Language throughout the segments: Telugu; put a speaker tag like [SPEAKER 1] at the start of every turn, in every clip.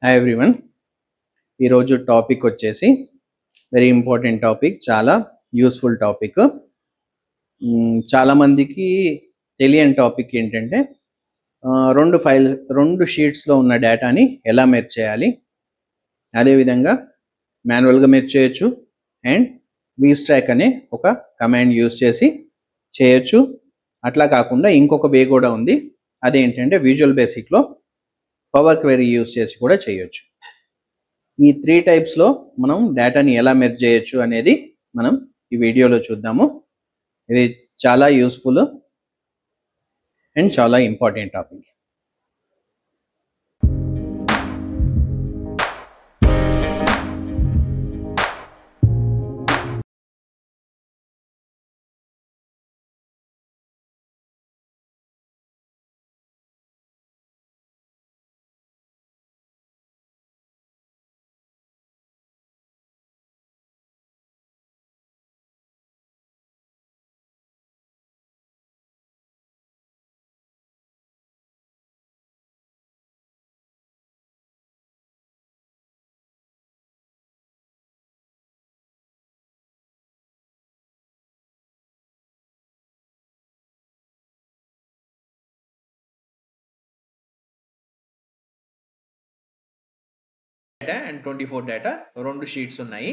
[SPEAKER 1] Hi everyone. ఈరోజు టాపిక్ వచ్చేసి వెరీ ఇంపార్టెంట్ టాపిక్, చాలా యూస్ఫుల్ టాపిక్. చాలామందికి తెలియని టాపిక్ ఏంటంటే రెండు షీట్స్లో ఉన్న డేటాని ఎలా మెర్జ్ చేయాలి, అదేవిధంగా మాన్యువల్గా మెర్జ్ చేయొచ్చు అండ్ vStack అనే ఒక కమాండ్ యూజ్ చేసి చేయొచ్చు. అట్లా కాకుండా ఇంకొక వే కూడా ఉంది, అదేంటంటే విజువల్ బేసిక్లో పవర్ క్వెరీ యూజ్ చేసి కూడా చేయొచ్చు. ఈ 3 టైప్స్లో మనం డేటాని ఎలా మెర్జ్ చేయొచ్చు అనేది మనం ఈ వీడియోలో చూద్దాము. ఇది చాలా యూస్ఫుల్ అండ్ చాలా important topic. Data and 24 data రెండు షీట్స్ ఉన్నాయి.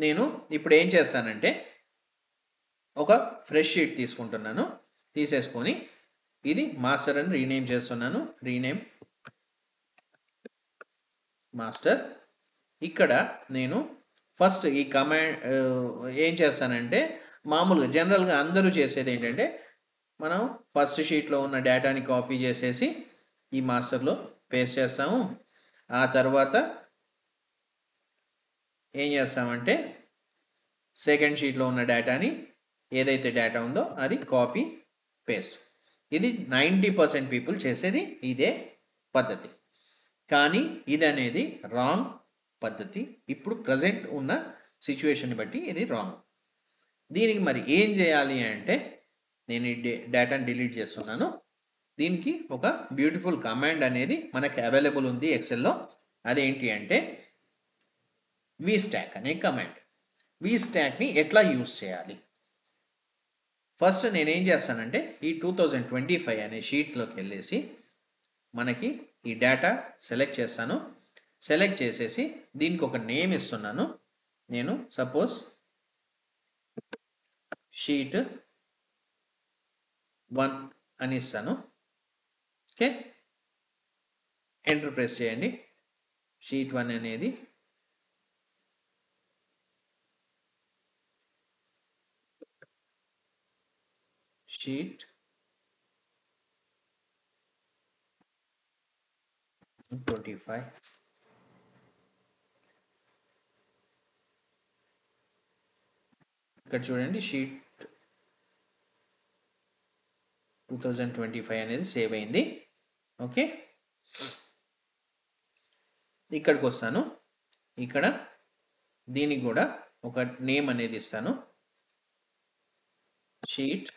[SPEAKER 1] నేను ఇప్పుడు ఏం చేస్తానంటే ఒక ఫ్రెష్ షీట్ తీసుకుంటున్నాను, తీసేసుకొని ఇది మాస్టర్ అని రీనేమ్ చేస్తున్నాను. Rename master. ఇక్కడ నేను ఫస్ట్ ఈ కమాండ్ ఏం చేస్తానంటే, మామూలుగా జనరల్గా అందరూ చేసేది ఏంటంటే మనం ఫస్ట్ షీట్లో ఉన్న డేటాని కాపీ చేసేసి ఈ మాస్టర్లో పేస్ట్ చేస్తాము. ఆ తర్వాత ఏం చేస్తామంటే సెకండ్ షీట్లో ఉన్న డేటాని ఏదైతే డేటా ఉందో అది కాపీ పేస్ట్. ఇది 90% పీపుల్ చేసేది ఇదే పద్ధతి. కానీ ఇది అనేది రాంగ్ పద్ధతి. ఇప్పుడు ప్రజెంట్ ఉన్న సిచ్యువేషన్ బట్టి ఇది రాంగ్. దీనికి మరి ఏం చేయాలి అంటే, నేను ఈ డేటాని డిలీట్ చేస్తున్నాను. దీనికి ఒక బ్యూటిఫుల్ కమాండ్ అనేది మనకి అవైలబుల్ ఉంది ఎక్సెల్లో. అదేంటి అంటే vStack అనే కమాండ్. vStackని ఎట్లా యూజ్ చేయాలి? ఫస్ట్ నేనేం చేస్తానంటే ఈ 2025 అనే షీట్లోకి వెళ్ళేసి మనకి ఈ డేటా సెలెక్ట్ చేస్తాను. సెలెక్ట్ చేసేసి దీనికి ఒక నేమ్ ఇస్తున్నాను. నేను సపోజ్ షీట్ 1 అని ఇస్తాను. ఓకే, ఎంటర్ ప్రెస్ చేయండి. షీట్ 1 అనేది షీట్ 25. ఇక్కడ చూడండి, షీట్ 2025 అనేది సేవ్ అయింది. ఓకే, ఇక్కడికి వస్తాను. ఇక్కడ దీనికి కూడా ఒక నేమ్ అనేది ఇస్తాను, షీట్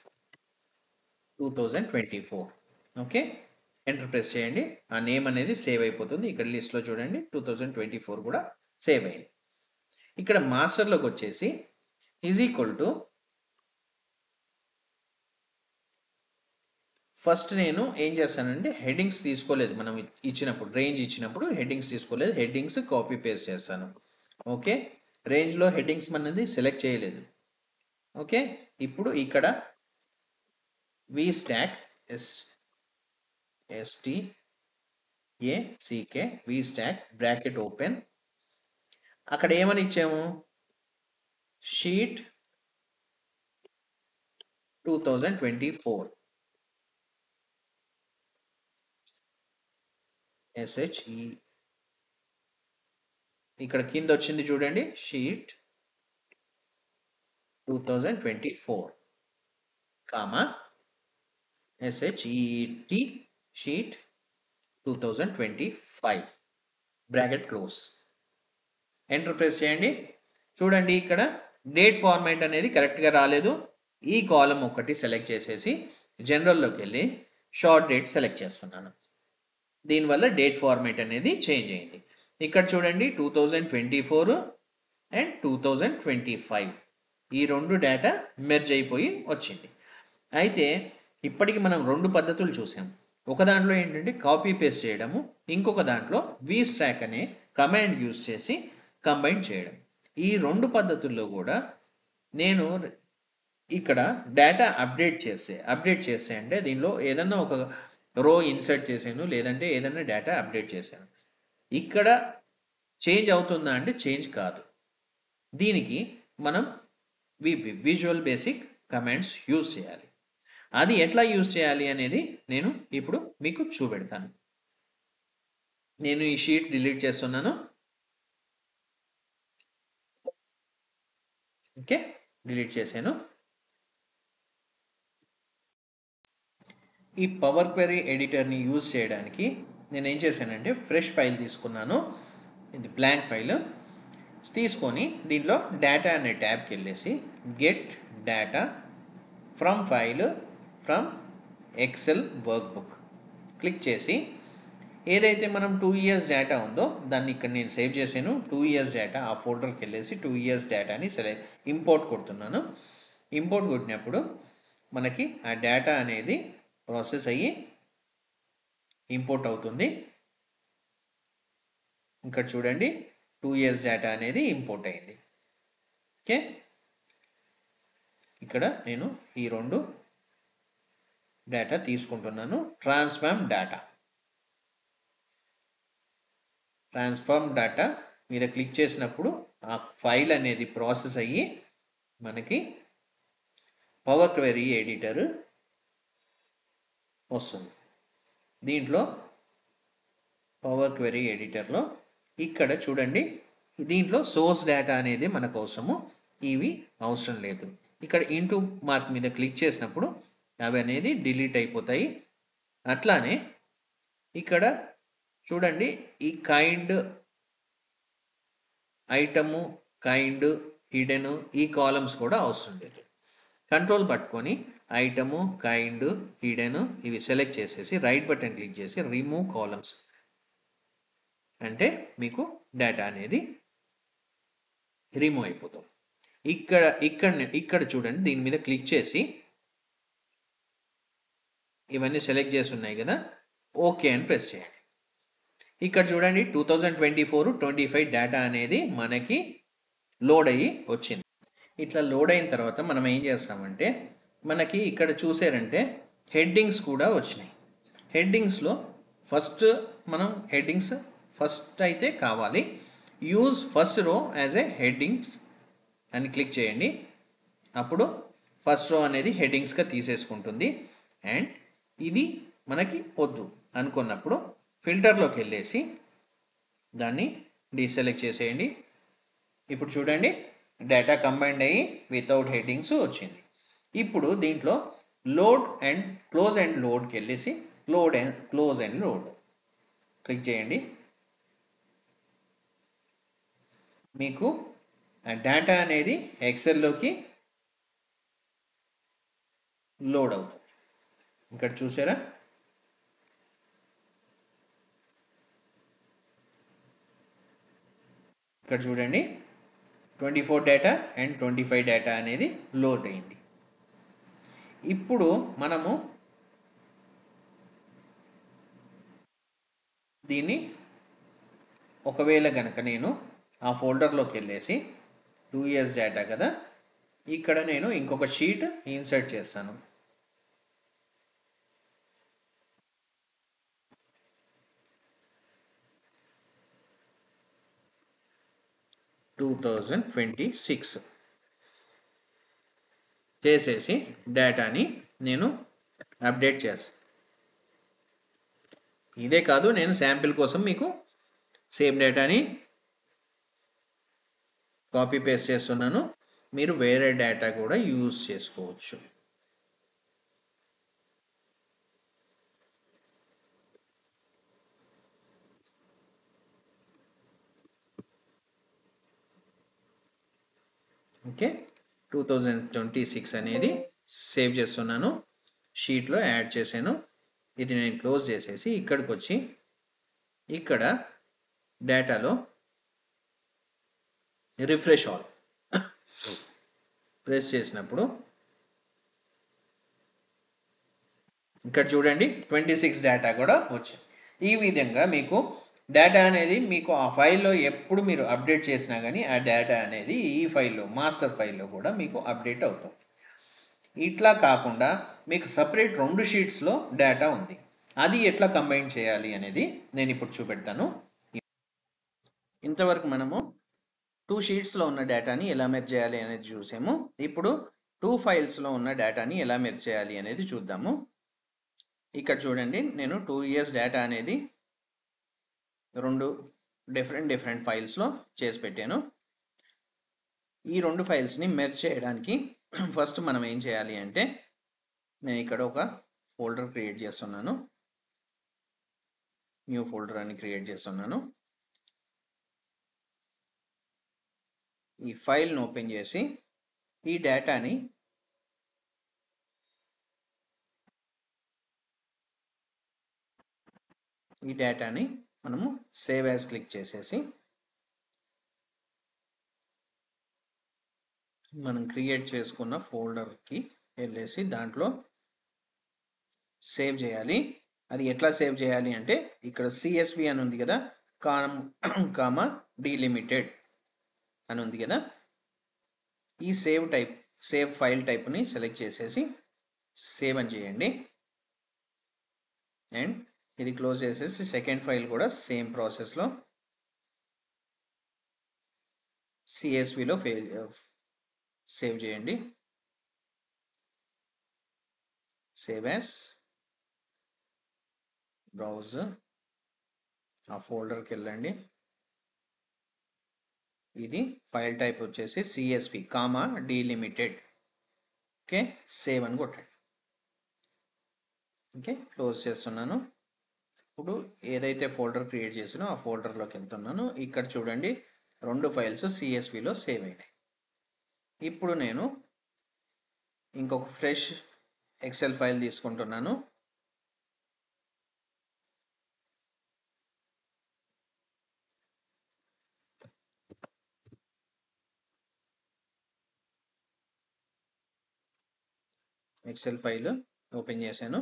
[SPEAKER 1] 2024. ఓకే, ఎంటర్ ప్రెస్ చేయండి. ఆ నేమ్ అనేది సేవ్ అయిపోతుంది. ఇక్కడ లిస్ట్లో చూడండి 2024 కూడా సేవ్ అయింది. ఇక్కడ మాస్టర్లోకి వచ్చేసి ఈజ్ ఈక్వల్ టు, ఫస్ట్ నేను ఏం చేస్తానంటే హెడ్డింగ్స్ తీసుకోలేదు. మనం ఇచ్చినప్పుడు రేంజ్ ఇచ్చినప్పుడు హెడ్డింగ్స్ తీసుకోలేదు. హెడ్డింగ్స్ కాపీ పేస్ట్ చేస్తాను. ఓకే, రేంజ్లో హెడ్డింగ్స్ అనేది సెలెక్ట్ చేయలేదు. ఓకే, ఇప్పుడు ఇక్కడ vStack STACK vStack bracket open. అక్కడ ఏమని ఇచ్చాము, షీట్ 2024 SHE. ఇక్కడ కింద వచ్చింది చూడండి, sheet 2024 comma SHET sheet 2025 bracket close. Enter press చేయండి. చూడండి, ఇక్కడ డేట్ ఫార్మాట్ అనేది కరెక్ట్గా రాలేదు. ఈ కాలం ఒకటి సెలెక్ట్ చేసేసి జనరల్లోకి వెళ్ళి షార్ట్ డేట్ సెలెక్ట్ చేస్తున్నాను.
[SPEAKER 2] దీనివల్ల డేట్ ఫార్మేట్ అనేది చేంజ్ అయింది. ఇక్కడ చూడండి 2024 అండ్ 2025 ఈ రెండు డేటా మెర్జ్ అయిపోయి వచ్చింది. అయితే ఇప్పటికి మనం రెండు పద్ధతులు చూసాం. ఒక దాంట్లో ఏంటంటే కాపీ పేస్ట్ చేయడము, ఇంకొక దాంట్లో vStack అనే కమాండ్ యూస్ చేసి కంబైన్ చేయడం. ఈ రెండు పద్ధతుల్లో కూడా నేను ఇక్కడ డేటా అప్డేట్ చేస్తే అంటే దీనిలో ఏదన్నా ఒక రో ఇన్సర్ట్ చేశాను, లేదంటే ఏదన్నా డేటా అప్డేట్ చేశాను. ఇక్కడ చేంజ్ అవుతుందా అంటే చేంజ్ కాదు. దీనికి మనం విజువల్ బేసిక్ కమాండ్స్ యూజ్ చేయాలి. అది ఎట్లా యూజ్ చేయాలి అనేది నేను ఇప్పుడు మీకు చూపెడతాను. నేను ఈ షీట్ డిలీట్ చేస్తున్నాను. ఓకే, డిలీట్ చేశాను. ఈ పవర్ క్వెరీ ఎడిటర్ని యూజ్ చేయడానికి నేను ఏం చేశానంటే ఫ్రెష్ ఫైల్ తీసుకున్నాను. ఇది బ్లాంక్ ఫైల్ తీసుకొని దీంట్లో డేటా అనే ట్యాబ్కి వెళ్ళేసి get data from file from Excel workbook click చేసి ఏదైతే మనం 2 years డేటా ఉందో దాన్ని ఇక్కడ నేను సేవ్ చేశాను. 2 years డేటా ఆ ఫోల్డర్కి వెళ్ళేసి 2 years డేటాని ఇంపోర్ట్ కొడుతున్నాను. ఇంపోర్ట్ కొట్టినప్పుడు మనకి ఆ డేటా అనేది ప్రాసెస్ అయ్యి ఇంపోర్ట్ అవుతుంది. ఇక్కడ చూడండి 2 years డేటా అనేది ఇంపోర్ట్ అయింది. ఓకే, ఇక్కడ నేను ఈ రెండు డేటా తీసుకుంటున్నాను. ట్రాన్స్ఫార్మ్ డేటా మీద క్లిక్ చేసినప్పుడు ఆ ఫైల్ అనేది ప్రాసెస్ అయ్యి మనకి పవర్ క్వెరీ ఎడిటర్ వస్తుంది. దీంట్లో పవర్ క్వెరీ ఎడిటర్లో ఇక్కడ చూడండి దీంట్లో సోర్స్ డేటా అనేది మనకు అవసరము, ఇవి అవసరం లేదు. ఇక్కడ ఇంటూ మార్క్ మీద క్లిక్ చేసినప్పుడు అవి అనేది డిలీట్ అయిపోతాయి. అట్లానే ఇక్కడ చూడండి ఈ కైండ్ ఐటము, కైండ్, హిడెన్ ఈ కాలమ్స్ కూడా అవసరం లేదు. కంట్రోల్ పట్టుకొని ఐటము, కైండ్, హిడెన్ ఇవి సెలెక్ట్ చేసేసి రైట్ బటన్ క్లిక్ చేసి రిమూవ్ కాలమ్స్ అంటే మీకు డేటా అనేది రిమూవ్ అయిపోతుంది. ఇక్కడ చూడండి దీని మీద క్లిక్ చేసి ఇవన్నీ సెలెక్ట్ చేసి ఉన్నాయి కదా, ఓకే అని ప్రెస్ చేయండి. ఇక్కడ చూడండి 2024-25 డేటా అనేది మనకి లోడ్ అయ్యి వచ్చింది. ఇట్లా లోడ్ అయిన తర్వాత మనం ఏం చేస్తామంటే మనకి ఇక్కడ చూసారంటే హెడ్డింగ్స్ కూడా వచ్చినాయి. హెడ్డింగ్స్లో ఫస్ట్ మనం హెడ్డింగ్స్ ఫస్ట్ అయితే కావాలి. Use first row as a headings అని క్లిక్ చేయండి. అప్పుడు ఫస్ట్ రో అనేది హెడ్డింగ్స్గా తీసేసుకుంటుంది. అండ్ ఇది మనకి వద్దు అనుకున్నప్పుడు ఫిల్టర్లోకి వెళ్ళేసి దాన్ని డీసెలెక్ట్ చేసేయండి. ఇప్పుడు చూడండి డేటా కంబైండ్ అయ్యి వితౌట్ హెడ్డింగ్స్ వచ్చింది. ఇప్పుడు దీంట్లో లోడ్ అండ్ క్లోజ్ అండ్ లోడ్కి వెళ్ళేసి load and close and load click చేయండి. మీకు డేటా అనేది ఎక్సెల్లోకి లోడ్ అవుతుంది. ఇక్కడ చూసారా, ఇక్కడ చూడండి 24 డేటా అండ్ 25 డేటా అనేది లోడ్ అయింది. ఇప్పుడు మనము దీన్ని ఒకవేళ కనుక నేను ఆ ఫోల్డర్లోకి వెళ్ళేసి 2 years డేటా కదా, ఇక్కడ నేను ఇంకొక షీట్ ఇన్సర్ట్ చేస్తాను. చేసేసి డేటాని నేను అప్డేట్ చేస్తాను. ఇదే కాదు, నేను శాంపిల్ కోసం మీకు సేమ్ డేటాని కాపీ పేస్ట్ చేస్తున్నాను. మీరు వేరే డేటా కూడా యూజ్ చేసుకోవచ్చు. ఓకే, 2026 అనేది సేవ్ చేస్తున్నాను, షీట్లో యాడ్ చేశాను. ఇది నేను క్లోజ్ చేసేసి ఇక్కడికి వచ్చి ఇక్కడ డేటాలో రిఫ్రెష్ ఆల్ ప్రెస్ చేసినప్పుడు ఇక్కడ చూడండి 26 డేటా కూడా వచ్చింది. ఈ విధంగా మీకు డేటా అనేది మీకు ఆ ఫైల్లో ఎప్పుడు మీరు అప్డేట్ చేసినా కానీ ఆ డేటా అనేది ఈ ఫైల్లో మాస్టర్ ఫైల్లో కూడా మీకు అప్డేట్ అవుతుంది. ఇట్లా కాకుండా మీకు సపరేట్ 2 షీట్స్లో డేటా ఉంది. అది ఎట్లా కంబైన్ చేయాలి అనేది నేను ఇప్పుడు చూపెడతాను. ఇంతవరకు మనము 2 షీట్స్లో ఉన్న డేటాని ఎలా మెర్జ్ చేయాలి అనేది చూసాము. ఇప్పుడు 2 ఫైల్స్లో ఉన్న డేటాని ఎలా మెర్జ్ చేయాలి అనేది చూద్దాము. ఇక్కడ చూడండి, నేను 2 years డేటా అనేది 2 డిఫరెంట్ ఫైల్స్లో చేసి పెట్టాను. ఈ 2 ఫైల్స్ని మెర్జ్ చేయడానికి ఫస్ట్ మనం ఏం చేయాలి అంటే, నేను ఇక్కడ ఒక ఫోల్డర్ క్రియేట్ చేస్తున్నాను. న్యూ ఫోల్డర్ అని క్రియేట్ చేస్తున్నాను. ఈ ఫైల్ను ఓపెన్ చేసి ఈ డేటాని మనము సేవ్ యాజ్ క్లిక్ చేసేసి మనం క్రియేట్ చేసుకున్న ఫోల్డర్కి వెళ్ళేసి దాంట్లో సేవ్ చేయాలి. అది ఎట్లా సేవ్ చేయాలి అంటే, ఇక్కడ CSV అని ఉంది కదా, కామా డిలిమిటెడ్ అని ఉంది కదా, ఈ సేవ్ ఫైల్ టైప్ని సెలెక్ట్ చేసేసి సేవ్ అని చేయండి. అండ్ ఇది క్లోజ్ చేసేసి సెకండ్ ఫైల్ కూడా సేమ్ ప్రాసెస్లో CSVలో సేవ్ చేయండి. సేవ్ యాజ్, బ్రౌజ్, ఆ ఫోల్డర్కి వెళ్ళండి. ఇది ఫైల్ టైప్ వచ్చేసి CSV కామా డిలిమిటెడ్. ఓకే, సేవ్ అని కొట్టండి. ఓకే, క్లోజ్ చేస్తున్నాను. ఇప్పుడు ఏదైతే ఫోల్డర్ క్రియేట్ చేసినో ఆ ఫోల్డర్లోకి వెళ్తున్నాను. ఇక్కడ చూడండి, 2 ఫైల్స్ CSVలో సేవ్ అయినాయి. ఇప్పుడు నేను ఇంకొక ఫ్రెష్ ఎక్సెల్ ఫైల్ తీసుకుంటున్నాను. ఎక్సెల్ ఫైల్ ఓపెన్ చేశాను.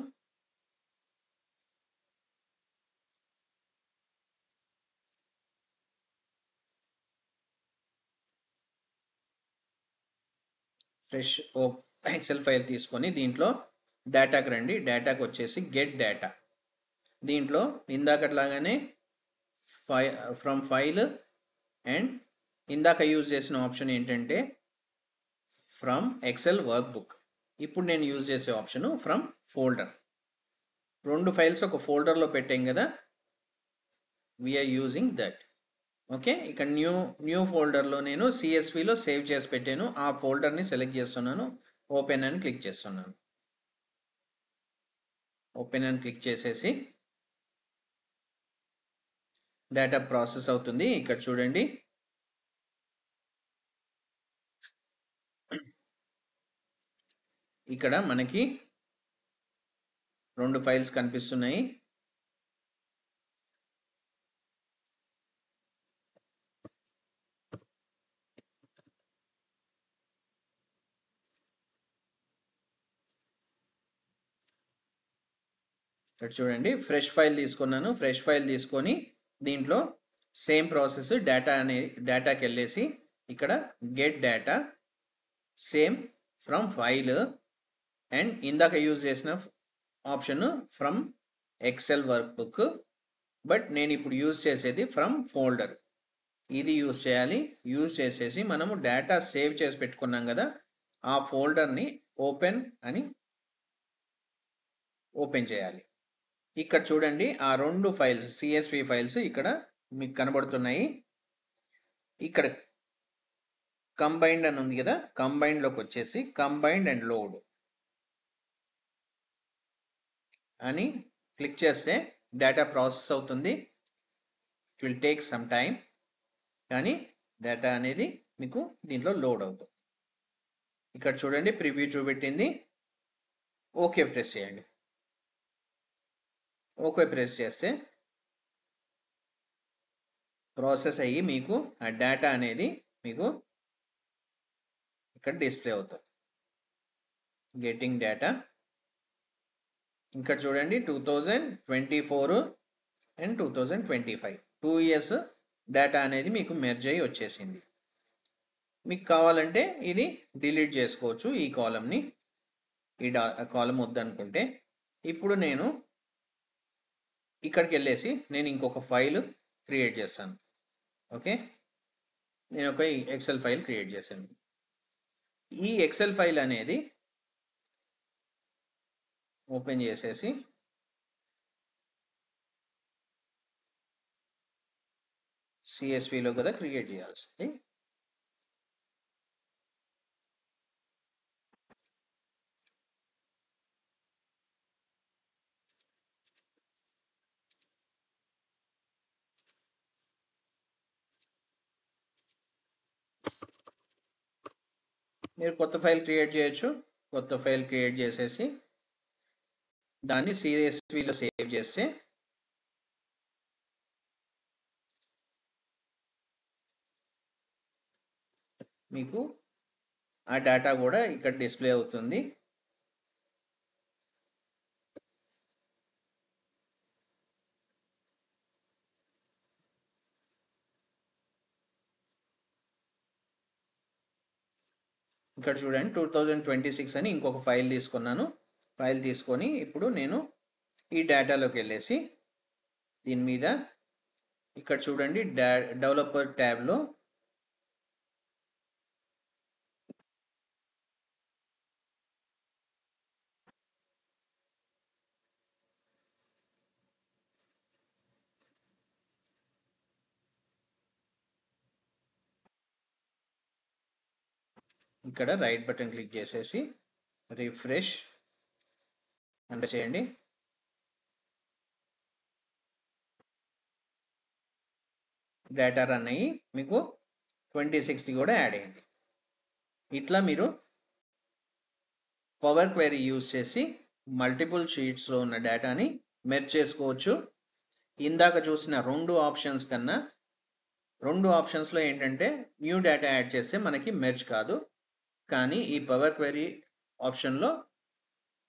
[SPEAKER 2] ఫ్రెష్ ఎక్సెల్ ఫైల్ తీసుకొని దీంట్లో డేటాకి రండి. డేటాకి వచ్చేసి గెట్ డేటా. దీంట్లో ఇందాకట్లాగానే ఫ్రమ్ ఫైల్ అండ్ ఇందాక యూజ్ చేసిన ఆప్షన్ ఏంటంటే ఫ్రమ్ ఎక్సెల్ వర్క్ బుక్. ఇప్పుడు నేను యూజ్ చేసే ఆప్షను ఫ్రమ్ ఫోల్డర్. 2 ఫైల్స్ ఒక ఫోల్డర్లో పెట్టాం కదా, వీఆర్ యూజింగ్ దట్. ఓకే, ఇక్కడ న్యూ ఫోల్డర్లో నేను CSVలో సేవ్ చేసి పెట్టాను. ఆ ఫోల్డర్ని సెలెక్ట్ చేస్తున్నాను. ఓపెన్ అని క్లిక్ చేస్తున్నాను. ఓపెన్ అని క్లిక్ చేసేసి డేటా ప్రాసెస్ అవుతుంది. ఇక్కడ చూడండి, ఇక్కడ మనకి 2 ఫైల్స్ కనిపిస్తున్నాయి. ఇక్కడ చూడండి, ఫ్రెష్ ఫైల్ తీసుకున్నాను. ఫ్రెష్ ఫైల్ తీసుకొని దీంట్లో సేమ్ ప్రాసెస్ డేటాకి వెళ్ళేసి ఇక్కడ get data, same from file and ఇందాక యూజ్ చేసిన option from Excel workbook. But నేను ఇప్పుడు యూజ్ చేసేది ఫ్రమ్ ఫోల్డర్. ఇది యూజ్ చేయాలి. యూజ్ చేసేసి మనము డేటా సేవ్ చేసి పెట్టుకున్నాం కదా, ఆ ఫోల్డర్ని ఓపెన్ చేయాలి. ఇక్కడ చూడండి, ఆ 2 ఫైల్స్ CSV ఫైల్స్ ఇక్కడ మీకు కనబడుతున్నాయి. ఇక్కడ కంబైన్డ్ అని ఉంది కదా, కంబైన్డ్లోకి వచ్చేసి కంబైన్డ్ అండ్ లోడ్ అని క్లిక్ చేస్తే డేటా ప్రాసెస్ అవుతుంది. It will take some time, కానీ డేటా అనేది మీకు దీంట్లో లోడ్ అవుతుంది. ఇక్కడ చూడండి, ప్రివ్యూ చూపెట్టింది. ఓకే ప్రెస్ చేయండి. ఓకే ప్రెస్ చేస్తే ప్రాసెస్ అయ్యి మీకు ఆ డేటా అనేది మీకు ఇక్కడ డిస్ప్లే అవుతుంది. గెటింగ్ డేటా ఇక్కడ చూడండి 2024 అండ్ 2025 2 ఇయర్స్ డేటా అనేది మీకు మెర్జ్ అయ్యి వచ్చేసింది. మీకు కావాలంటే ఇది డిలీట్ చేసుకోవచ్చు ఈ కాలంని, ఈ కాలం వద్దనుకుంటే. ఇప్పుడు నేను ఇక్కడికి వెళ్ళేసి నేను ఇంకొక ఫైల్ క్రియేట్ చేస్తాను. ఓకే, నేను ఒక ఎక్సెల్ ఫైల్ క్రియేట్ చేశాను. ఈ ఎక్సెల్ ఫైల్ అనేది ఓపెన్ చేసేసి సిఎస్విలో కదా క్రియేట్ చేయాల్సింది. మీరు కొత్త ఫైల్ క్రియేట్ చేయొచ్చు. కొత్త ఫైల్ క్రియేట్ చేసేసి దాన్ని సిఎస్విలో సేవ్ చేస్తే మీకు ఆ డేటా కూడా ఇక్కడ డిస్ప్లే అవుతుంది. ఇక్కడ చూడండి 2026 అని ఇంకొక ఫైల్ తీసుకున్నాను. ఫైల్ తీసుకొని ఇప్పుడు నేను ఈ డేటాలోకి వెళ్ళేసి దీని మీద ఇక్కడ చూడండి డెవలపర్ ట్యాబ్లో ఇక్కడ రైట్ బటన్ క్లిక్ చేసేసి రిఫ్రెష్ అంటే చేయండి. డేటా రన్ అయ్యి మీకు 2060 కూడా యాడ్ అయింది. ఇట్లా మీరు పవర్ క్వెరీ యూజ్ చేసి మల్టిపుల్ షీట్స్లో ఉన్న డేటాని మెర్జ్ చేసుకోవచ్చు. ఇందాక చూసిన రెండు ఆప్షన్స్ కన్నా రెండు ఆప్షన్స్లో ఏంటంటే న్యూ డేటా యాడ్ చేస్తే మనకి మెర్జ్ కాదు, కానీ ఈ పవర్ క్వెరీ ఆప్షన్లో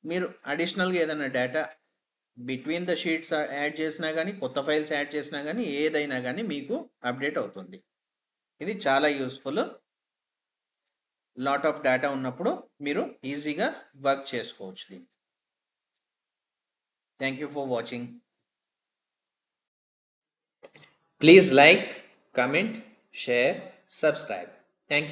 [SPEAKER 2] మీరు అడిషనల్గా ఏదైనా data between the sheets add చేసినా కానీ కొత్త ఫైల్స్ యాడ్ చేసినా కానీ ఏదైనా కానీ మీకు అప్డేట్ అవుతుంది. ఇది చాలా యూస్ఫుల్. లాట్ ఆఫ్ డేటా ఉన్నప్పుడు మీరు ఈజీగా వర్క్ చేసుకోవచ్చు దీన్ని. Thank you for watching. Please like, comment, share, subscribe. Thank you.